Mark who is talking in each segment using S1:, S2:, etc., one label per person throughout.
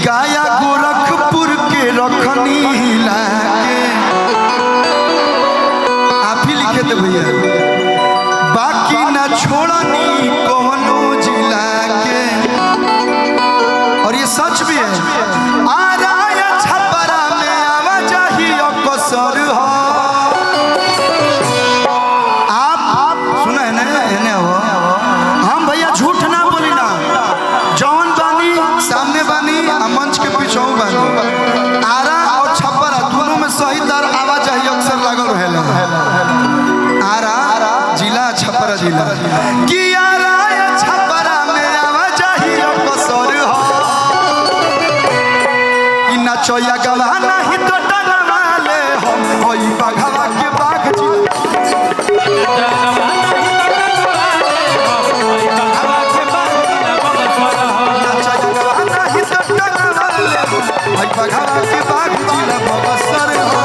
S1: गाया गोरखपुर के रखनी लाके आप ही लिखे थे भैया, बाकी ना छोड़नी कौनो जिला के। और ये सच भी है, आ रहा छपरा में आवाजाही अकसर हो। आप सुना है ना हो, हम भैया झूठ ना बोली ना, जौन बानी सामने बानी मंच के पीछे बानी, आरा और छपरा दोनों में सही दर आवाजाही अक्सर लागल रहेला। आरा जिला छपरा जिला कि आरा या छपरा में आवाजाही अक्सर हो। कि नचोया गवा नहीं तो टना वाले हम होई बाघवा के बाघ जिला। बघावा के बाघ जिला बक्सर हो।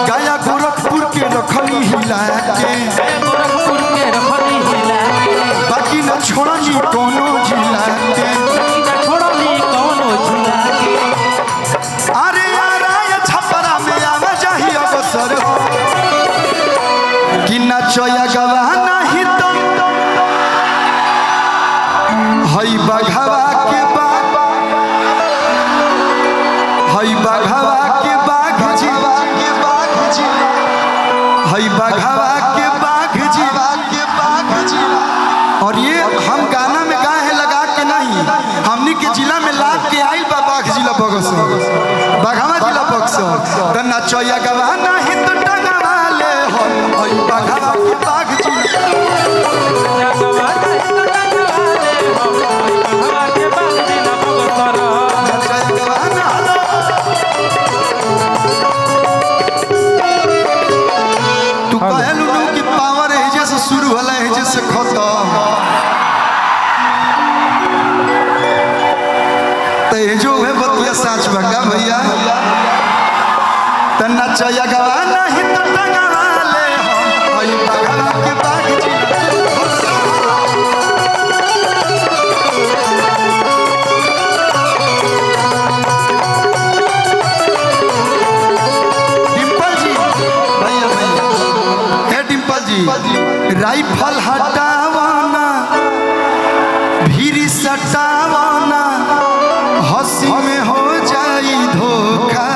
S1: गाया गोरखपुर के रखनी हिला के, बाकी न छोड़नी कोनो जिला के। अरे यारा ये छपरा में आवाजाही अवसर हो। कि नचोया गवा नहीं तो हई बघावा के बाघ, हई बघावा के बाघ जिला, हई बघावा के बाघ जिला के बाघ जिला। और ये हम गाना में गाए हैं लगा के नहीं, हमनी के जिला में लाग के आई बा बाघ जिला बक्सर, बघावा जिला बक्सर। तो नचोया गवा नहीं तो टंगा वाले हो, हई बघावा के बाघ जिला। तू कहलू कि पावर है जैसे शुरू होला है जैसे खत्म, तो जो है बतिया साच भगा भैया। तना चया गवा नहीं तो टंगा वाले हम हई बघावा के बाघ जिला। राइफल हटावाना भीरी सटावाना, हंसी में हो जाई धोखा।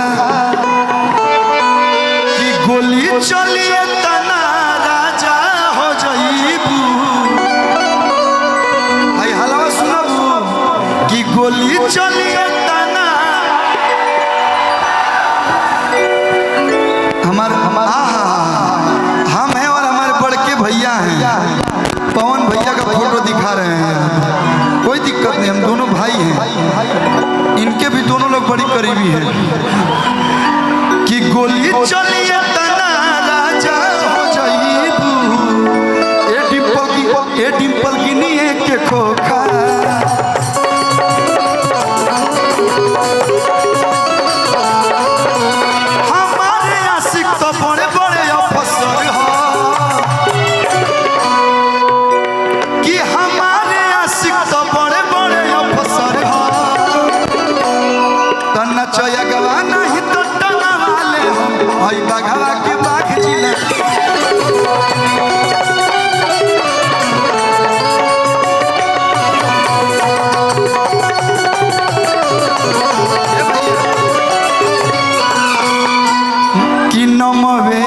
S1: कि गोली चलिए तना राजा हो जाइबू। आई हलवा सुनबू कि गोली चलिए तना हमार हम हैं और हमारे बड़के भैया हैं, पवन भैया का फोटो दिखा रहे हैं। कोई दिक्कत नहीं, हम दोनों भाई हैं, इनके भी दोनों लोग बड़ी करीबी हैं। कि गोली चलिए तना राजा हो जाइबू। ए डिंपल गिनिए के खोखा। हमारे आशिक तो बड़े बड़े अफसर हो। कि हमारे आशिक तो बड़े बड़े अफसर हो। तो नचोया गवा नहीं तो टंगा वाले हम हई बघावा के बाघ जिला। कि नमवे